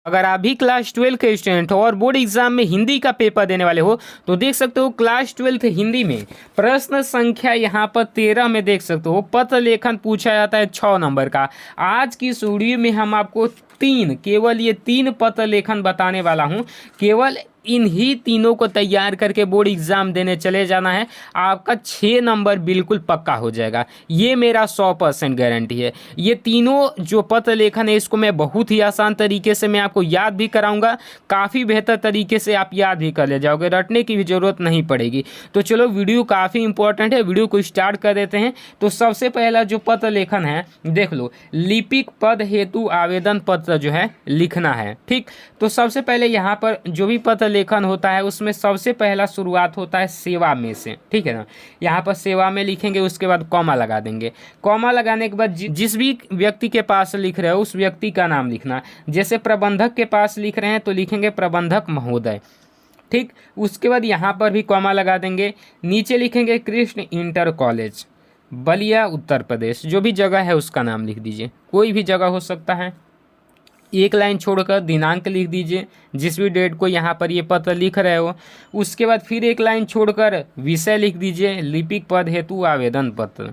अगर आप भी क्लास 12 के स्टूडेंट हो और बोर्ड एग्जाम में हिंदी का पेपर देने वाले हो तो देख सकते हो क्लास 12 हिंदी में प्रश्न संख्या यहाँ पर 13 में देख सकते हो पत्र लेखन पूछा जाता है 6 नंबर का। आज की इस वीडियो में हम आपको केवल ये 3 पत्र लेखन बताने वाला हूँ। केवल इन्हीं तीनों को तैयार करके बोर्ड एग्ज़ाम देने चले जाना है, आपका 6 नंबर बिल्कुल पक्का हो जाएगा। ये मेरा 100% गारंटी है। ये तीनों जो पत्र लेखन है इसको मैं बहुत ही आसान तरीके से मैं आपको याद भी कराऊंगा, काफ़ी बेहतर तरीके से आप याद भी कर ले जाओगे, रटने की भी ज़रूरत नहीं पड़ेगी। तो चलो वीडियो काफ़ी इंपॉर्टेंट है, वीडियो को स्टार्ट कर देते हैं। तो सबसे पहला जो पत्र लेखन है देख लो, लिपिक पद हेतु आवेदन पत्र जो है लिखना है। ठीक, तो सबसे पहले यहाँ पर जो भी पत्र लेखन होता है उसमें सबसे पहला शुरुआत होता है सेवा में से। ठीक है ना, यहाँ पर सेवा में लिखेंगे, उसके बाद कॉमा लगा देंगे। कॉमा लगाने के बाद जिस भी व्यक्ति के पास लिख रहे हो उस व्यक्ति का नाम लिखना। जैसे प्रबंधक के पास लिख रहे हैं तो लिखेंगे प्रबंधक महोदय। ठीक, उसके बाद यहाँ पर भी कॉमा लगा देंगे। नीचे लिखेंगे कृष्ण इंटर कॉलेज बलिया उत्तर प्रदेश। जो भी जगह है उसका नाम लिख दीजिए, कोई भी जगह हो सकता है। एक लाइन छोड़कर दिनांक लिख दीजिए, जिस भी डेट को यहाँ पर ये पत्र लिख रहे हो। उसके बाद फिर एक लाइन छोड़कर विषय लिख दीजिए, लिपिक पद हेतु आवेदन पत्र।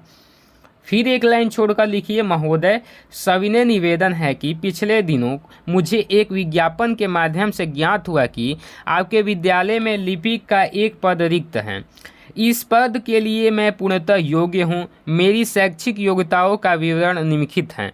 फिर एक लाइन छोड़कर लिखिए, महोदय सविनय निवेदन है कि पिछले दिनों मुझे एक विज्ञापन के माध्यम से ज्ञात हुआ कि आपके विद्यालय में लिपिक का एक पद रिक्त है। इस पद के लिए मैं पूर्णतः योग्य हूँ। मेरी शैक्षिक योग्यताओं का विवरण निम्नलिखित है।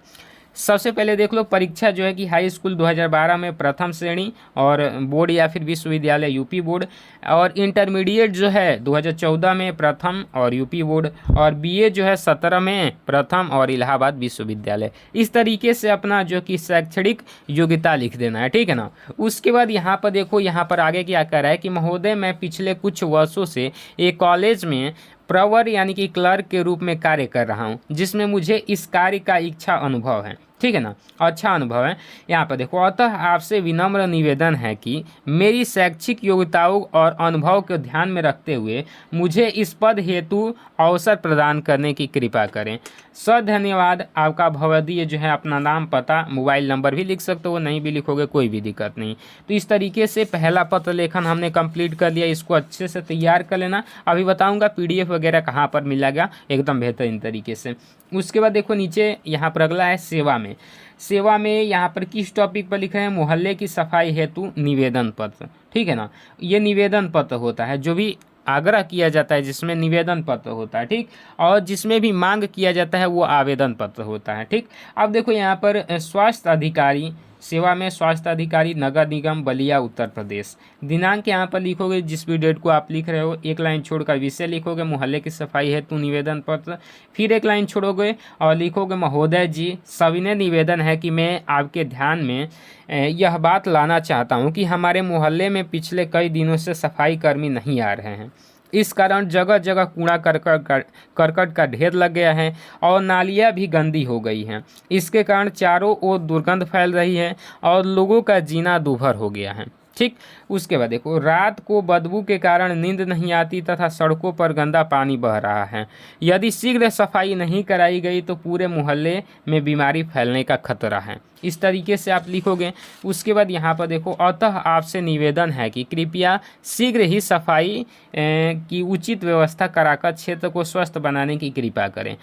सबसे पहले देख लो, परीक्षा जो है कि हाई स्कूल 2012 में प्रथम श्रेणी और बोर्ड या फिर विश्वविद्यालय यूपी बोर्ड, और इंटरमीडिएट जो है 2014 में प्रथम और यूपी बोर्ड, और बीए जो है 17 में प्रथम और इलाहाबाद विश्वविद्यालय। इस तरीके से अपना जो कि शैक्षणिक योग्यता लिख देना है। ठीक है ना। उसके बाद यहाँ पर देखो, यहाँ पर आगे क्या कह रहा है कि महोदय मैं पिछले कुछ वर्षों से एक कॉलेज में प्रवर यानी कि क्लर्क के रूप में कार्य कर रहा हूं, जिसमें मुझे इस कार्य का इच्छा अनुभव है। ठीक है ना, अच्छा अनुभव है। यहाँ पर देखो, अतः आपसे विनम्र निवेदन है कि मेरी शैक्षिक योग्यताओं और अनुभव को ध्यान में रखते हुए मुझे इस पद हेतु अवसर प्रदान करने की कृपा करें। धन्यवाद। आपका भवदीय जो है अपना नाम, पता, मोबाइल नंबर भी लिख सकते हो, नहीं भी लिखोगे कोई भी दिक्कत नहीं। तो इस तरीके से पहला पत्र लेखन हमने कंप्लीट कर लिया। इसको अच्छे से तैयार कर लेना। अभी बताऊंगा पीडीएफ वगैरह कहाँ पर मिलेगा, एकदम बेहतरीन तरीके से। उसके बाद देखो नीचे यहाँ पर अगला है सेवा में। सेवा में यहाँ पर किस टॉपिक पर लिख रहे हैं, मोहल्ले की सफाई हेतु निवेदन पत्र। ठीक है ना, ये निवेदन पत्र होता है जो भी आग्रह किया जाता है, जिसमें निवेदन पत्र होता है। ठीक, और जिसमें भी मांग किया जाता है वो आवेदन पत्र होता है। ठीक, अब देखो यहाँ पर स्वास्थ्य अधिकारी, सेवा में स्वास्थ्य अधिकारी नगर निगम बलिया उत्तर प्रदेश। दिनांक यहाँ पर लिखोगे जिस भी डेट को आप लिख रहे हो। एक लाइन छोड़कर विषय लिखोगे, मोहल्ले की सफाई हेतु निवेदन पत्र। फिर एक लाइन छोड़ोगे और लिखोगे, महोदय जी सविनय निवेदन है कि मैं आपके ध्यान में यह बात लाना चाहता हूँ कि हमारे मोहल्ले में पिछले कई दिनों से सफाई कर्मी नहीं आ रहे हैं। इस कारण जगह जगह कूड़ा करकट का ढेर लग गया है और नालियाँ भी गंदी हो गई हैं। इसके कारण चारों ओर दुर्गंध फैल रही है और लोगों का जीना दूभर हो गया है। ठीक, उसके बाद देखो, रात को बदबू के कारण नींद नहीं आती तथा सड़कों पर गंदा पानी बह रहा है। यदि शीघ्र सफाई नहीं कराई गई तो पूरे मोहल्ले में बीमारी फैलने का खतरा है। इस तरीके से आप लिखोगे। उसके बाद यहाँ पर देखो, अतः आपसे निवेदन है कि कृपया शीघ्र ही सफाई की उचित व्यवस्था कराकर क्षेत्र को स्वस्थ बनाने की कृपा करें।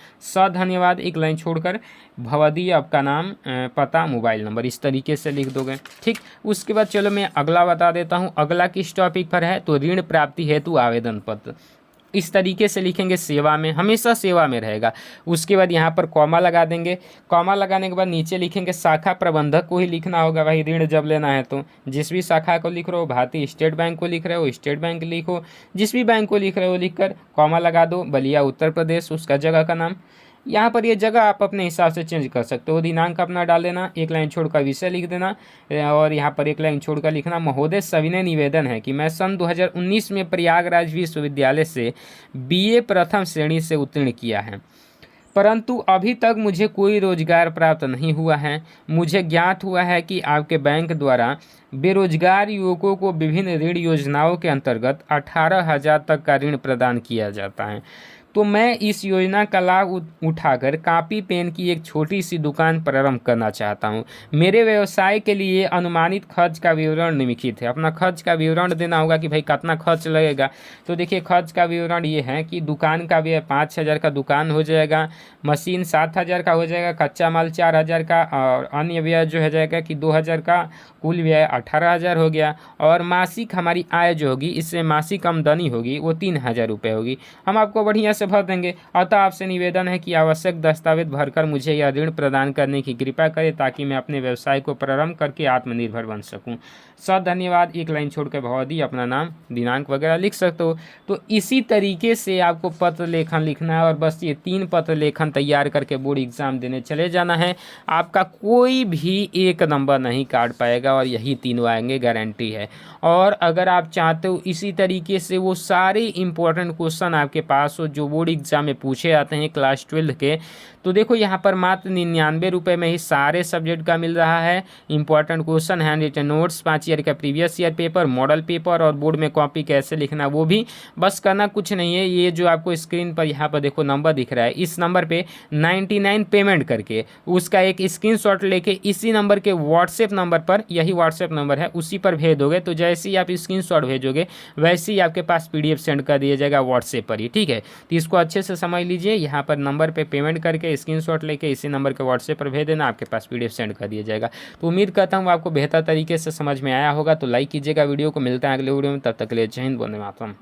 धन्यवाद। एक लाइन छोड़कर भवदीय आपका नाम, पता, मोबाइल नंबर, इस तरीके से लिख दोगे। ठीक, उसके बाद चलो मैं अगला बता देता हूँ। अगला किस टॉपिक पर है, तो ऋण प्राप्ति हेतु आवेदन पत्र। इस तरीके से लिखेंगे, सेवा में, हमेशा सेवा में रहेगा। उसके बाद यहाँ पर कॉमा लगा देंगे। कॉमा लगाने के बाद नीचे लिखेंगे, शाखा प्रबंधक को ही लिखना होगा भाई, ऋण जब लेना है तो। जिस भी शाखा को लिख रहे हो, भारतीय स्टेट बैंक को लिख रहे हो स्टेट बैंक लिखो, जिस भी बैंक को लिख रहे हो लिखकर कॉमा लगा दो। बलिया उत्तर प्रदेश उसका जगह का नाम। यहाँ पर ये जगह आप अपने हिसाब से चेंज कर सकते हो। दिनांक अपना डाल देना, एक लाइन छोड़कर विषय लिख देना, और यहाँ पर एक लाइन छोड़कर लिखना, महोदय सविनय निवेदन है कि मैं सन 2019 में प्रयागराज विश्वविद्यालय से बीए प्रथम श्रेणी से उत्तीर्ण किया है, परंतु अभी तक मुझे कोई रोजगार प्राप्त नहीं हुआ है। मुझे ज्ञात हुआ है कि आपके बैंक द्वारा बेरोजगार युवकों को विभिन्न ऋण योजनाओं के अंतर्गत 18,000 तक का ऋण प्रदान किया जाता है। तो मैं इस योजना का लाभ उठाकर कॉपी पेन की एक छोटी सी दुकान प्रारंभ करना चाहता हूँ। मेरे व्यवसाय के लिए अनुमानित खर्च का विवरण निम्नलिखित है। अपना खर्च का विवरण देना होगा कि भाई कितना खर्च लगेगा। तो देखिए खर्च का विवरण ये है कि दुकान का व्यय 5,000 का दुकान हो जाएगा, मशीन 7,000 का हो जाएगा, कच्चा माल 4,000 का, और अन्य व्यय जो हो जाएगा कि 2,000 का, कुल व्यय 18,000 हो गया। और मासिक हमारी आय जो होगी, इससे मासिक आमदनी होगी वो 3,000 रुपये होगी। हम आपको बढ़िया से भर देंगे। अतः आपसे निवेदन है कि आवश्यक दस्तावेज भरकर मुझे यह ऋण प्रदान करने की कृपा करें ताकि मैं अपने व्यवसाय को प्रारंभ करके आत्मनिर्भर बन सकूं। सर धन्यवाद। एक लाइन छोड़कर भगवती अपना नाम दिनांक वगैरह लिख सकते हो। तो इसी तरीके से आपको पत्र लेखन लिखना है और बस ये 3 पत्र लेखन तैयार करके बोर्ड एग्जाम देने चले जाना है। आपका कोई भी एक नंबर नहीं काट पाएगा और यही तीनों आएंगे, गारंटी है। और अगर आप चाहते हो इसी तरीके से वो सारे इंपॉर्टेंट क्वेश्चन आपके पास हो जो बोर्ड एग्जाम में पूछे जाते हैं क्लास 12 के, तो देखो यहाँ पर मात्र 99 रुपये में ही सारे सब्जेक्ट का मिल रहा है। Important question, hand written notes, 5 year का previous year paper, model paper और बोर्ड में कॉपी कैसे लिखना वो भी। बस करना कुछ नहीं है, ये जो आपको स्क्रीन पर यहाँ पर देखो नंबर दिख रहा है, इस नंबर पे 99 पेमेंट करके उसका एक स्क्रीनशॉट लेके इसी नंबर के व्हाट्सएप नंबर पर, यही व्हाट्सएप नंबर है, उसी पर भेज दोगे। तो जैसे ही आप स्क्रीनशॉट भेजोगे वैसे ही आपके पास PDF सेंड कर दिया जाएगा व्हाट्सएप पर ही, ठीक है। तो इसको अच्छे से समझ लीजिए। यहाँ पर नंबर पे पेमेंट करके स्क्रीनशॉट लेके इसी नंबर के व्हाट्सएप पर भेज देना, आपके पास PDF सेंड कर दिया जाएगा। तो उम्मीद करता हूँ आपको बेहतर तरीके से समझ में आया होगा। तो लाइक कीजिएगा वीडियो को। मिलता है अगले वीडियो में, तब तक के लिए जय हिंद, वंदे मातरम।